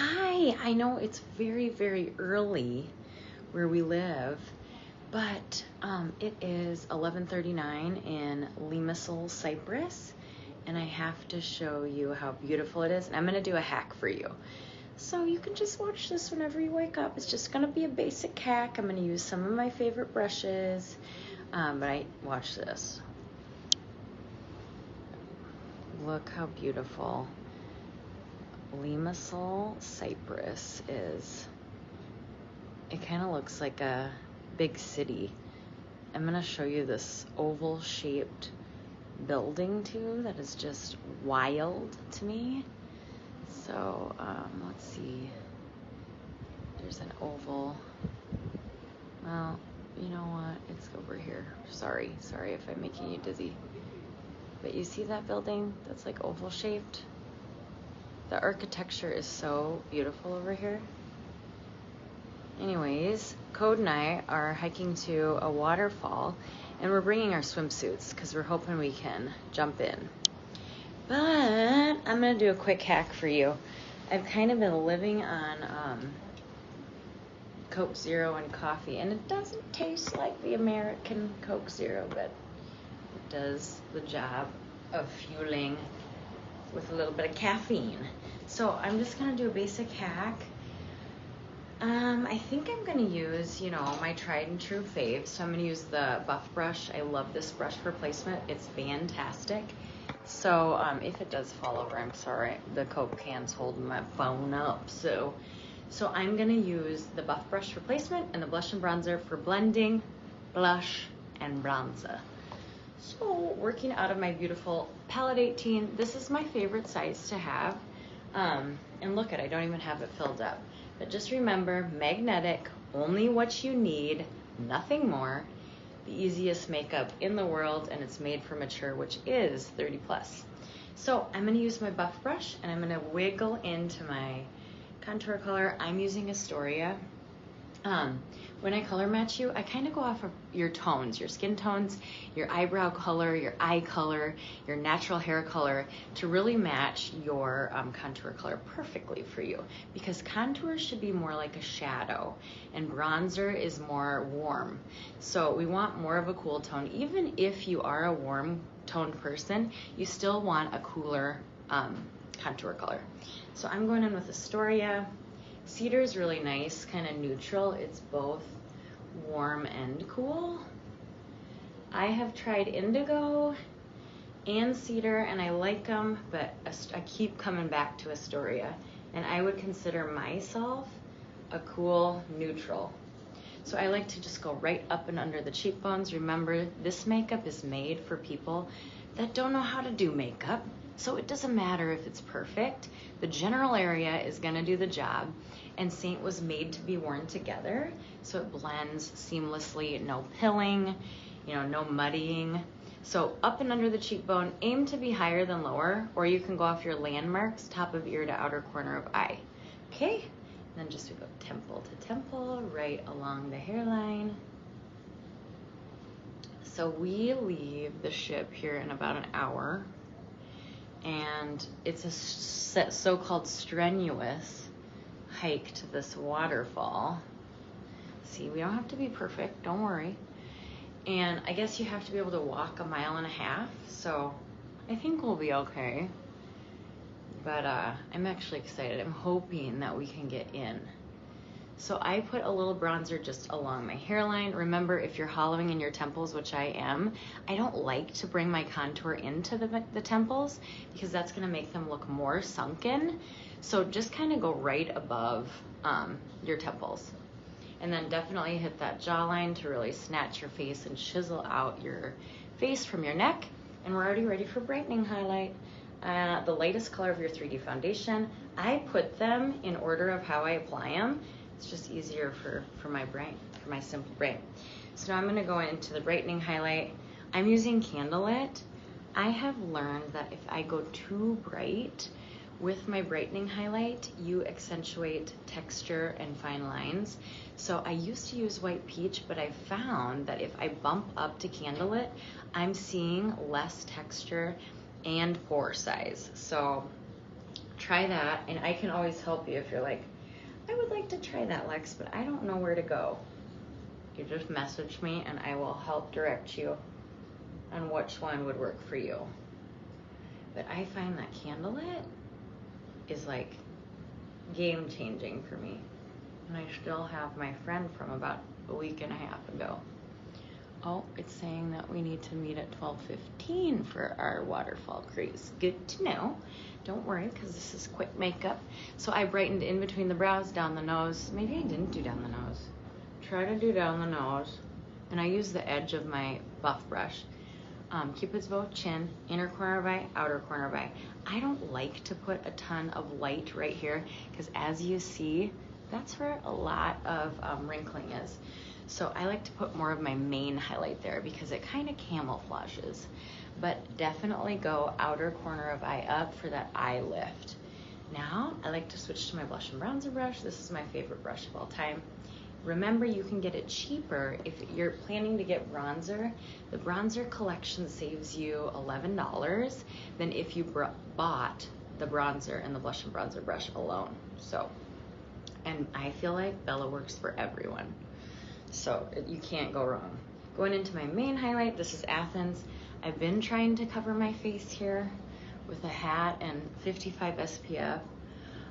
Hi, I know it's very, very early where we live, but it is 11:39 in Limassol, Cyprus, and I have to show you how beautiful it is. And I'm going to do a hack for you. So you can just watch this whenever you wake up. It's just going to be a basic hack. I'm going to use some of my favorite brushes, but watch this. Look how beautiful Limassol, Cyprus is. It kind of looks like a big city. I'm gonna show you this oval shaped building too that is just wild to me. So let's see, there's an oval. Well, you know what, it's over here. Sorry if I'm making you dizzy, but you see that building that's like oval shaped? The architecture is so beautiful over here. Anyways, Code and I are hiking to a waterfall, and we're bringing our swimsuits because we're hoping we can jump in. But I'm gonna do a quick hack for you. I've kind of been living on Coke Zero and coffee, and it doesn't taste like the American Coke Zero, but it does the job of fueling with a little bit of caffeine. So I'm just gonna do a basic hack. I think I'm gonna use, my tried and true fave. So I'm gonna use the Buff brush. I love this brush for placement. It's fantastic. So if it does fall over, I'm sorry. The Coke can's holding my phone up. So I'm gonna use the Buff brush for placement and the blush and bronzer for blending, blush and bronzer. So working out of my beautiful palette 18, this is my favorite size to have. And look I don't even have it filled up. But just remember, magnetic, only what you need, nothing more. The easiest makeup in the world, and it's made for mature, which is 30 plus. So I'm gonna use my Buff brush and I'm gonna wiggle into my contour color. I'm using Astoria. When I color match you, I kind of go off of your tones, your skin tones, your eyebrow color, your eye color, your natural hair color to really match your contour color perfectly for you, because contour should be more like a shadow and bronzer is more warm. So we want more of a cool tone. Even if you are a warm toned person, you still want a cooler contour color. So I'm going in with Astoria. Cedar is really nice, kind of neutral. It's both warm and cool. I have tried indigo and cedar and I like them, but I keep coming back to Astoria, and I would consider myself a cool neutral. So I like to just go right up and under the cheekbones. Remember, this makeup is made for people that don't know how to do makeup. So it doesn't matter if it's perfect. The general area is gonna do the job, and Seint was made to be worn together, so it blends seamlessly, no pilling, no muddying. So up and under the cheekbone, aim to be higher than lower, or you can go off your landmarks, top of ear to outer corner of eye. Okay, and then just we go temple to temple, right along the hairline. So we leave the ship here in about an hour, and it's a so-called strenuous hike to this waterfall. See, we don't have to be perfect, don't worry. And I guess you have to be able to walk 1.5 miles, so I think we'll be okay. But I'm actually excited. I'm hoping that we can get in. So I put a little bronzer just along my hairline. Remember, if you're hollowing in your temples, which I am, I don't like to bring my contour into the temples because that's gonna make them look more sunken. So just kind of go right above your temples. And then definitely hit that jawline to really snatch your face and chisel out your face from your neck. And we're already ready for brightening highlight. The lightest color of your 3D foundation. I put them in order of how I apply them. It's just easier for my brain, for my simple brain. So now I'm gonna go into the brightening highlight. I'm using Candlelit. I have learned that if I go too bright with my brightening highlight, you accentuate texture and fine lines. So I used to use White Peach, but I found that if I bump up to Candlelit, I'm seeing less texture and pore size. So try that, and I can always help you if you're like, I would like to try that, Lex, but I don't know where to go. You just message me and I will help direct you on which one would work for you. But I find that candlelit is like game changing for me. And I still have my friend from about a week and a half ago. Oh, it's saying that we need to meet at 12:15 for our waterfall cruise. Good to know. Don't worry, because this is quick makeup. So I brightened in between the brows, down the nose. Maybe I didn't do down the nose. Try to do down the nose. And I use the edge of my buff brush. Cupid's bow, chin, inner corner of eye, outer corner of eye. I don't like to put a ton of light right here, because as you see, that's where a lot of wrinkling is. So I like to put more of my main highlight there because it kind of camouflages. But definitely go outer corner of eye up for that eye lift. Now I like to switch to my blush and bronzer brush. This is my favorite brush of all time. Remember, you can get it cheaper if you're planning to get bronzer. The bronzer collection saves you $11 than if you bought the bronzer and the blush and bronzer brush alone. So, and I feel like Bella works for everyone. So you can't go wrong. Going into my main highlight, this is Athens. I've been trying to cover my face here with a hat and 55 SPF.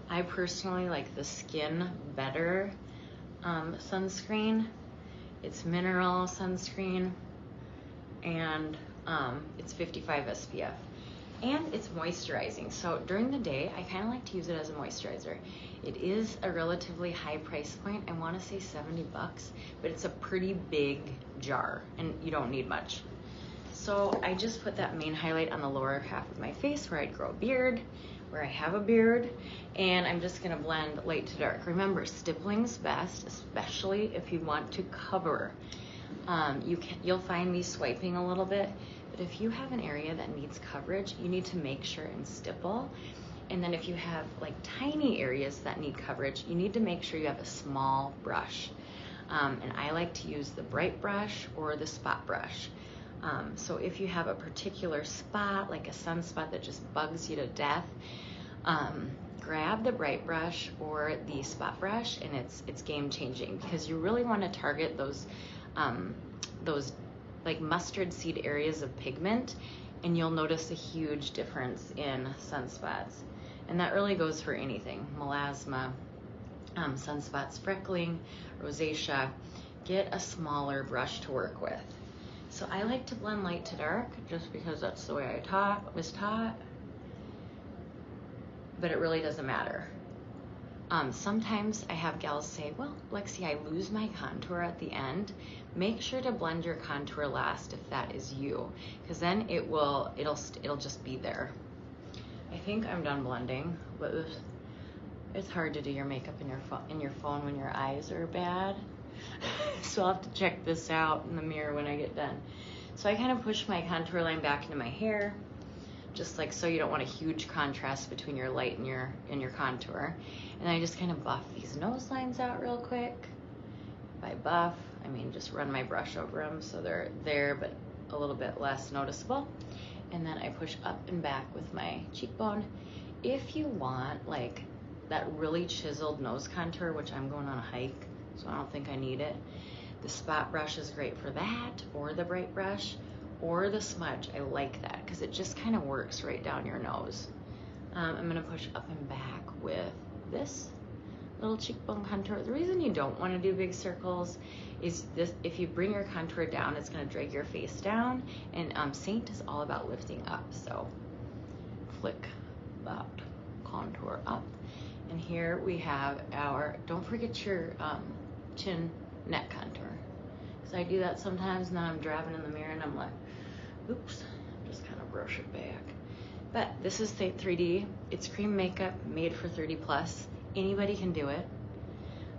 I personally like the Skin Better sunscreen. It's mineral sunscreen, and it's 55 SPF. And it's moisturizing. So during the day, I kind of like to use it as a moisturizer. It is a relatively high price point. I want to say 70 bucks, but it's a pretty big jar and you don't need much. So I just put that main highlight on the lower half of my face where I'd grow a beard, where I have a beard, and I'm just gonna blend light to dark. Remember, stippling's best, especially if you want to cover. You'll find me swiping a little bit, but if you have an area that needs coverage, you need to make sure and stipple. And then if you have like tiny areas that need coverage, you need to make sure you have a small brush. And I like to use the bright brush or the spot brush. So if you have a particular spot, like a sunspot that just bugs you to death, grab the bright brush or the spot brush, and it's game changing, because you really want to target those like mustard seed areas of pigment, and you'll notice a huge difference in sunspots. And that really goes for anything: melasma, sunspots, freckling, rosacea. Get a smaller brush to work with. So I like to blend light to dark just because that's the way I was taught, but it really doesn't matter. Sometimes I have gals say, well, Lexi, I lose my contour at the end. Make sure to blend your contour last if that is you, because then it'll just be there. I think I'm done blending, but it's hard to do your makeup in your phone when your eyes are bad. So I'll have to check this out in the mirror when I get done. So I kind of push my contour line back into my hair, just like so. You don't want a huge contrast between your light and your contour. And I just kind of buff these nose lines out real quick. By buff, I mean just run my brush over them so they're there but a little bit less noticeable. And then I push up and back with my cheekbone. If you want like that really chiseled nose contour, which I'm going on a hike, so I don't think I need it, the spot brush is great for that, or the bright brush, or the smudge. I like that because it just kind of works right down your nose. I'm gonna push up and back with this little cheekbone contour. The reason you don't want to do big circles is this: if you bring your contour down, it's gonna drag your face down, and Seint is all about lifting up. So flick that contour up. And here we have our, don't forget your chin neck contour. So I do that sometimes, and then I'm driving in the mirror and I'm like, oops, just kind of brush it back. But this is Seint 3D. It's cream makeup made for 30 plus. Anybody can do it.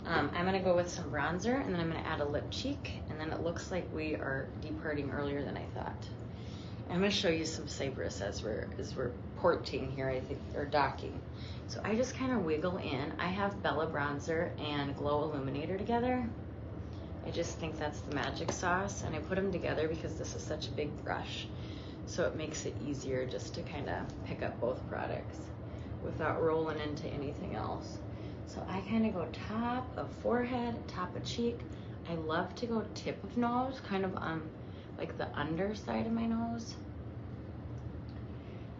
I'm gonna go with some bronzer, and then I'm gonna add a lip cheek, and then it looks like we are departing earlier than I thought. I'm gonna show you some Cyprus as we're porting here, I think, or docking. So I just kind of wiggle in. I have Bella Bronzer and Glow Illuminator together. I just think that's the magic sauce, and I put them together because this is such a big brush. So it makes it easier just to kind of pick up both products. without rolling into anything else. So I kind of go top of forehead, top of cheek. I love to go tip of nose, kind of on like the underside of my nose.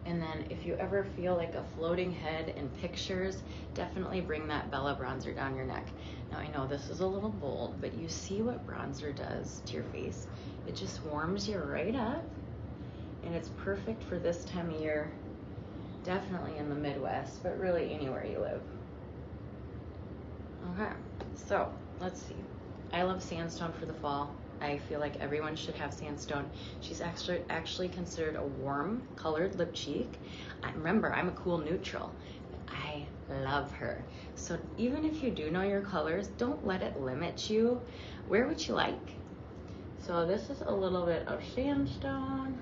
And then if you ever feel like a floating head in pictures, definitely bring that Bella bronzer down your neck. Now I know this is a little bold, but you see what bronzer does to your face. It just warms you right up, and it's perfect for this time of year, definitely in the Midwest, but really anywhere you live. Okay, so let's see. I love Sandstone for the fall. I feel like everyone should have Sandstone. She's actually considered a warm colored lip cheek. Remember, I'm a cool neutral. I love her. So even if you do know your colors, don't let it limit you. Wear what you like. So this is a little bit of Sandstone.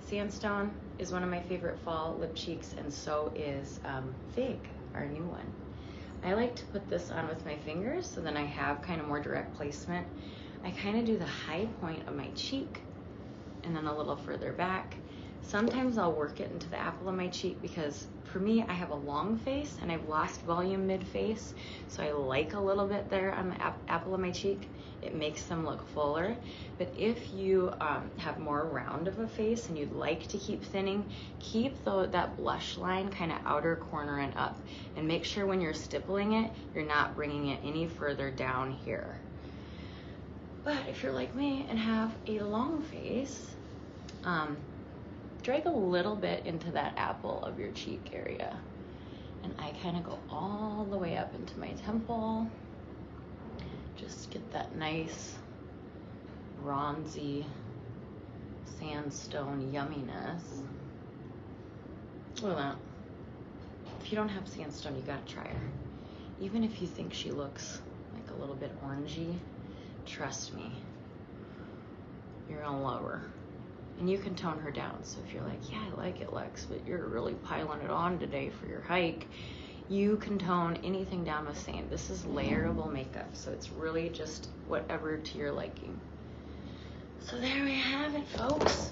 Sandstone is one of my favorite fall lip cheeks, and so is Fig, our new one. I like to put this on with my fingers so then I have kind of more direct placement. I kind of do the high point of my cheek and then a little further back. Sometimes I'll work it into the apple of my cheek because for me, I have a long face and I've lost volume mid-face, so I like a little bit there on the apple of my cheek. It makes them look fuller. But if you have more round of a face and you'd like to keep thinning, keep that blush line kind of outer corner and up, and make sure when you're stippling it, you're not bringing it any further down here. But if you're like me and have a long face, drag a little bit into that apple of your cheek area. And I kind of go all the way up into my temple. Just get that nice bronzy sandstone yumminess. Look at that. If you don't have Sandstone, you gotta try her. Even if you think she looks like a little bit orangey, trust me, you're gonna love her. And you can tone her down. So if you're like, yeah, I like it, Lex, but you're really piling it on today for your hike, you can tone anything down with Seint. This is layerable makeup, so it's really just whatever to your liking. So there we have it, folks.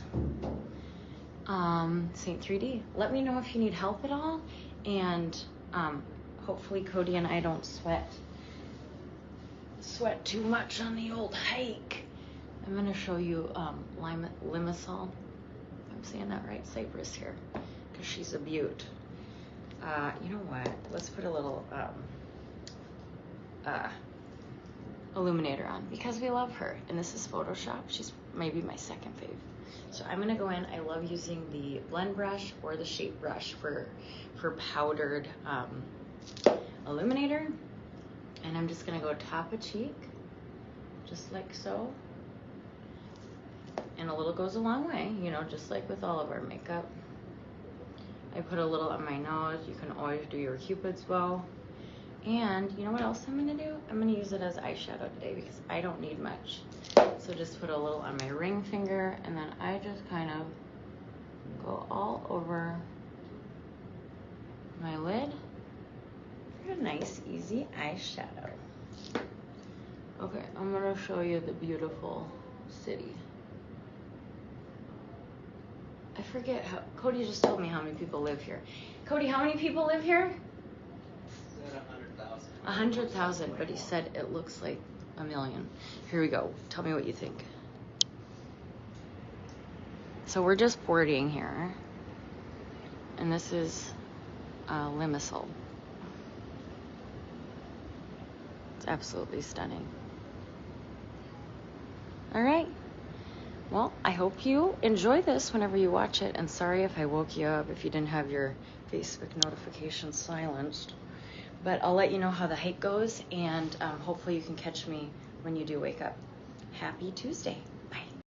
Seint 3D. Let me know if you need help at all, and hopefully Cody and I don't sweat too much on the old hike. I'm gonna show you Limassol. If I'm saying that right, Cyprus here, because she's a beaut. You know what? Let's put a little illuminator on because we love her, and this is Photoshop. She's maybe my second fave. So I'm gonna go in. I love using the blend brush or the shape brush for powdered illuminator, and I'm just gonna go top of cheek, just like so. And a little goes a long way, you know, just like with all of our makeup. I put a little on my nose. You can always do your Cupid's bow. And you know what else I'm gonna do? I'm gonna use it as eyeshadow today because I don't need much. So just put a little on my ring finger, and then I just kind of go all over my lid for a nice, easy eyeshadow. Okay, I'm gonna show you the beautiful city. I forget how, Cody just told me how many people live here. Cody, how many people live here? Said 100,000. 100,000, but he said it looks like 1 million. Here we go. Tell me what you think. So we're just boarding here, and this is Limassol. It's absolutely stunning. All right. Well, I hope you enjoy this whenever you watch it, and sorry if I woke you up if you didn't have your Facebook notifications silenced. But I'll let you know how the hike goes, and hopefully you can catch me when you do wake up. Happy Tuesday.